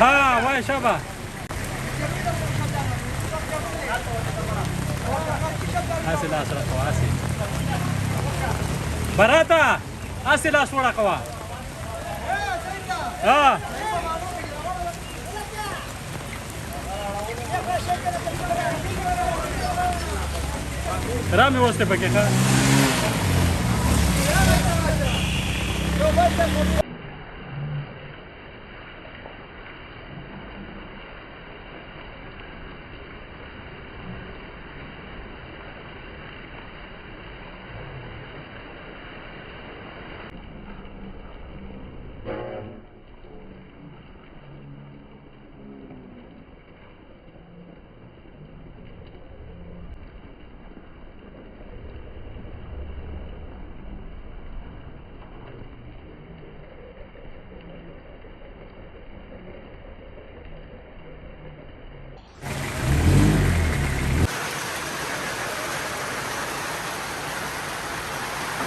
ها وای شابه هسې لاس راکوه هسې براته هسې لاس وړه کوه ها رامې وسته پکې ښه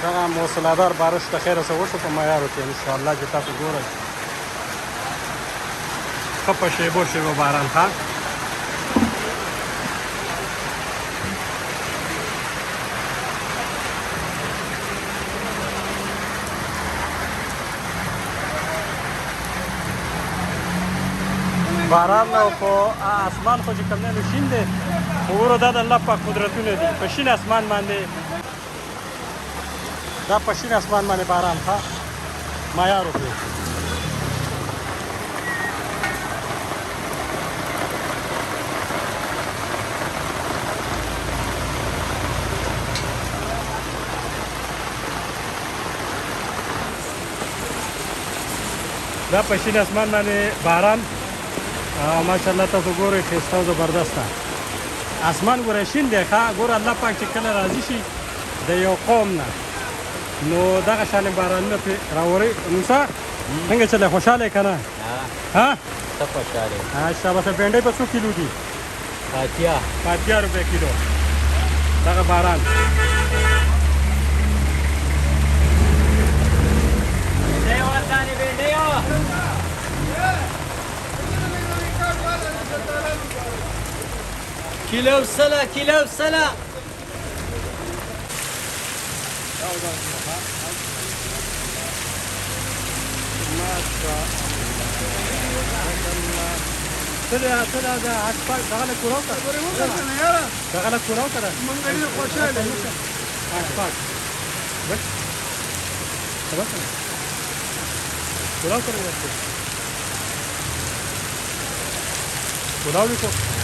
دغه موسلادار بارش د خیره څه وشو په معیارو کې انشاءالله چې تاسو ګورئ ښه په شیبو شیبو باران ښه باران او په اسمان خو چې کوم دی نو شین دی خو ورو دا د الله پاک قدرتونه دي په شین اسمان باندې دا په شین اسمان باندې باران ښه معیار وکړي دا په شین اسمان باندې باران ماشاءالله تاسو ګورئ ښایسته او زبردسته اسمان ګوره شین دی ښه ګوره الله پاک چې کله راضي شي د یو قوم نه نو دغه شانې بارانونه پرې راوري موسی څنګه چلی خوشحاله یې که نه ها ته خوشحاله یې شاباسه بینډۍ په څو کیلو دي 80 روپۍ کیلو دغه باران کیلو سله کیلو سله دغه له کوراو که دغه له کوراو که ده خوشحاله کوراو که کوراو